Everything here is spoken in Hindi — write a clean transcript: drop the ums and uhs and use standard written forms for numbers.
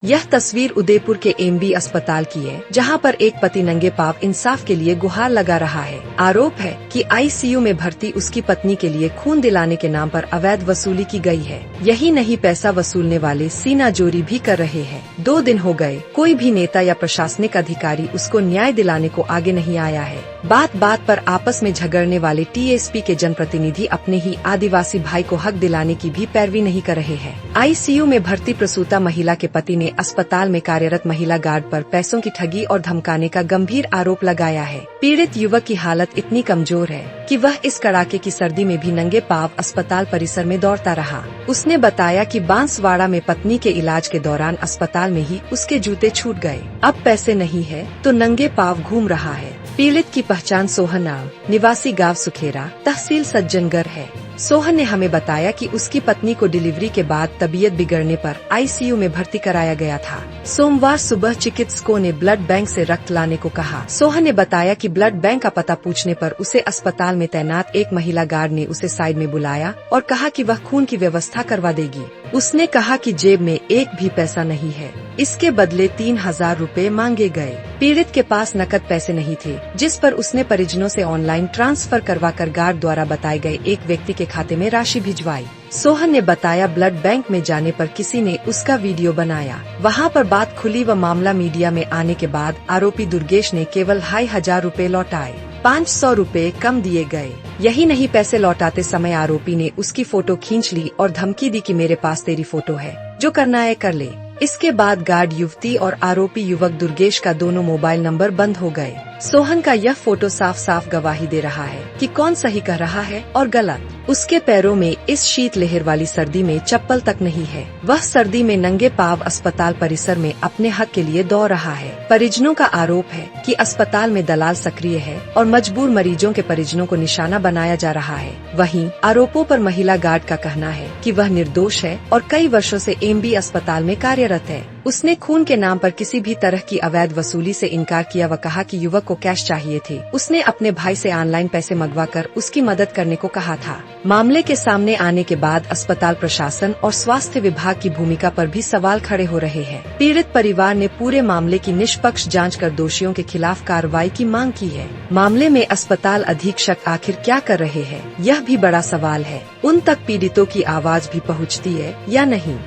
यह तस्वीर उदयपुर के एमबी अस्पताल की है, जहां पर एक पति नंगे पांव इंसाफ के लिए गुहार लगा रहा है। आरोप है कि आईसीयू में भर्ती उसकी पत्नी के लिए खून दिलाने के नाम पर अवैध वसूली की गई है। यही नहीं, पैसा वसूलने वाले सीना जोरी भी कर रहे हैं। 2 दिन हो गए, कोई भी नेता या प्रशासनिक अधिकारी उसको न्याय दिलाने को आगे नहीं आया है। बात बात पर आपस में झगड़ने वाले टीएसपी के जनप्रतिनिधि अपने ही आदिवासी भाई को हक दिलाने की भी पैरवी नहीं कर रहे हैं। आईसीयू में भर्ती प्रसूता महिला के पति ने अस्पताल में कार्यरत महिला गार्ड पर पैसों की ठगी और धमकाने का गंभीर आरोप लगाया है। पीड़ित युवक की हालत इतनी कमजोर है कि वह इस कड़ाके की सर्दी में भी नंगे पांव अस्पताल परिसर में दौड़ता रहा। उसने बताया कि बांसवाड़ा में पत्नी के इलाज के दौरान अस्पताल में ही उसके जूते छूट गए। अब पैसे नहीं है तो नंगे पांव घूम रहा है। पीड़ित की पहचान सोहन नाम, निवासी गांव सुखेरा, तहसील सज्जनगढ़ है। सोहन ने हमें बताया कि उसकी पत्नी को डिलीवरी के बाद तबीयत बिगड़ने पर आईसीयू में भर्ती कराया गया था। सोमवार सुबह चिकित्सकों ने ब्लड बैंक से रक्त लाने को कहा। सोहन ने बताया कि ब्लड बैंक का पता पूछने पर उसे अस्पताल में तैनात एक महिला गार्ड ने उसे साइड में बुलाया और कहा कि वह खून की व्यवस्था करवा देगी। उसने कहा कि जेब में एक भी पैसा नहीं है। इसके बदले 3000 रुपए मांगे गए। पीड़ित के पास नकद पैसे नहीं थे, जिस पर उसने परिजनों से ऑनलाइन ट्रांसफर करवाकर गार्ड द्वारा बताए गए एक व्यक्ति के खाते में राशि भिजवाई। सोहन ने बताया ब्लड बैंक में जाने पर किसी ने उसका वीडियो बनाया। वहां पर बात खुली व मामला मीडिया में आने के बाद आरोपी दुर्गेश ने केवल 2500 रुपए लौटाए। 500 रुपए कम दिए गए। यही नहीं, पैसे लौटाते समय आरोपी ने उसकी फोटो खींच ली और धमकी दी कि मेरे पास तेरी फोटो है, जो करना है कर ले। इसके बाद गार्ड युवती और आरोपी युवक दुर्गेश का दोनों मोबाइल नंबर बंद हो गए। सोहन का यह फोटो साफ साफ गवाही दे रहा है कि कौन सही कह रहा है और गलत। उसके पैरों में इस शीत लहर वाली सर्दी में चप्पल तक नहीं है। वह सर्दी में नंगे पांव अस्पताल परिसर में अपने हक के लिए दौड़ रहा है। परिजनों का आरोप है कि अस्पताल में दलाल सक्रिय है और मजबूर मरीजों के परिजनों को निशाना बनाया जा रहा है। वहीं आरोपों पर महिला गार्ड का कहना है कि वह निर्दोष है और कई वर्षों से एमबी अस्पताल में कार्यरत है। उसने खून के नाम पर किसी भी तरह की अवैध वसूली से इनकार किया व कहा कि युवक को कैश चाहिए थे। उसने अपने भाई से ऑनलाइन पैसे मंगवाकर उसकी मदद करने को कहा था। मामले के सामने आने के बाद अस्पताल प्रशासन और स्वास्थ्य विभाग की भूमिका पर भी सवाल खड़े हो रहे हैं। पीड़ित परिवार ने पूरे मामले की निष्पक्ष जांच कर दोषियों के खिलाफ कार्रवाई की मांग की है। मामले में अस्पताल अधीक्षक आखिर क्या कर रहे हैं, यह भी बड़ा सवाल है। उन तक पीड़ितों की आवाज भी पहुंचती है या नहीं।